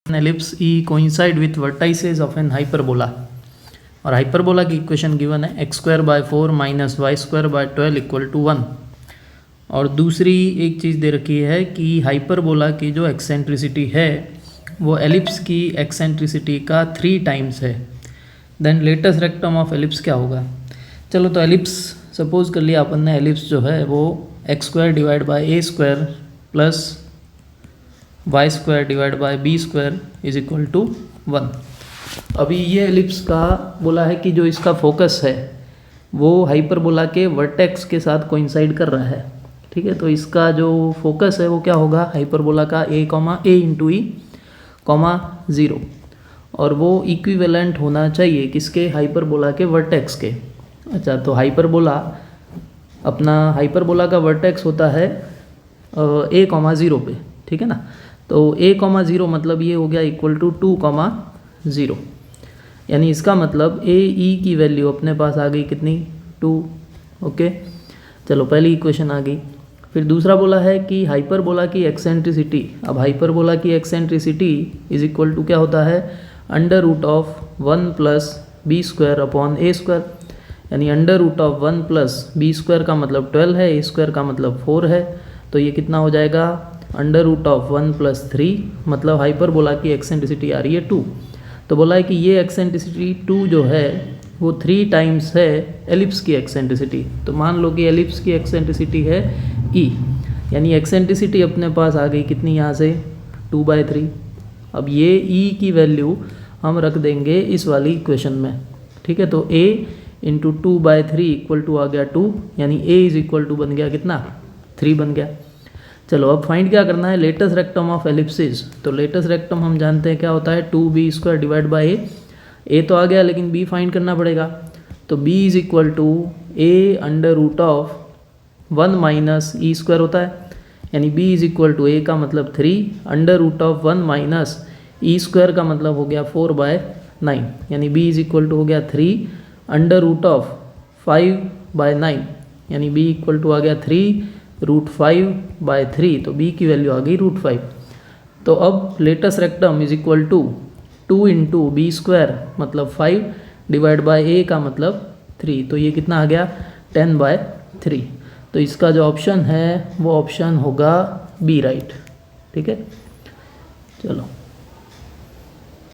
an ellipse E coincide with vertices of an hyperbola और hyperbola की equation given है x square by 4 minus y square by 12 equal to 1। और दूसरी एक चीज़ दे रखी है कि हाइपरबोला की जो एक्सेंट्रिसिटी है वो एलिप्स की एक्सेंट्रिसिटी का 3 टाइम्स है। Then latus rectum of ellipse क्या होगा। चलो तो एलिप्स सपोज कर लिया अपन ने, एलिप्स जो है वो x square divide by a square plus y square divide by b square is equal to 1। अभी ये एलिप्स का बोला है कि जो इसका फोकस है वो हाइपरबोला के वर्टेक्स के साथ कोइंसाइड कर रहा है। ठीक है, तो इसका जो फोकस है वो क्या होगा, हाइपरबोला का ए इंटू ई कॉमा 0, और वो इक्विवेलेंट होना चाहिए किसके, हाइपरबोला के वर्टेक्स के। अच्छा, तो हाइपरबोला का वर्टेक्स होता है ए कॉमा 0 पे। ठीक है ना, तो ए कॉमा 0 मतलब ये हो गया इक्वल टू 2 कॉमा 0, यानी इसका मतलब ए ई की वैल्यू अपने पास आ गई कितनी, 2। ओके, चलो पहली इक्वेशन आ गई। फिर दूसरा बोला है कि हाइपरबोला की एक्सेंट्रिसिटी, अब हाइपरबोला की एक्सेंट्रिसिटी इज इक्वल टू क्या होता है, under root of 1 plus B square upon A square, यानी under root of 1 plus B square का मतलब 12 है, ए स्क्वायर का मतलब 4 है, तो ये कितना हो जाएगा, अंडर रूट ऑफ 1 प्लस 3, मतलब हाइपरबोला की एक्सेंट्रिसिटी आ रही है 2। तो बोला है कि ये एक्सेंट्रिसिटी 2 जो है वो 3 टाइम्स है एलिप्स की एक्सेंट्रिसिटी। तो मान लो कि एलिप्स की एक्सेंट्रिसिटी है ई, यानी एक्सेंट्रिसिटी अपने पास आ गई कितनी, यहाँ से 2/3। अब ये ई की वैल्यू हम रख देंगे इस वाली इक्वेशन में। ठीक है, तो ए इंटू 2/3 इक्वल टू आ गया 2, यानी ए इज इक्वल टू बन गया कितना, 3 बन गया। चलो अब फाइंड क्या करना है, लेटेस्ट रेक्टम ऑफ एलिप्सिस। तो लेटेस्ट रेक्टम हम जानते हैं क्या होता है, 2b स्क्वायर डिवाइड बाई ए तो आ गया, लेकिन b फाइंड करना पड़ेगा। तो b is equal to a under root of 1 minus e square होता है, यानी b is equal to a का मतलब 3 under root of 1 minus e square का मतलब हो गया 4/9, यानी b इज इक्वल टू हो गया 3 अंडर रूट ऑफ 5/9, यानी b इक्वल टू आ गया 3 रूट 5/3, तो b की वैल्यू आ गई रूट 5। तो अब latus rectum is equal to 2 into b square मतलब 5 डिवाइड बाय ए का मतलब 3, तो ये कितना आ गया 10/3। तो इसका जो ऑप्शन है वो ऑप्शन होगा बी, राइट। ठीक है, चलो।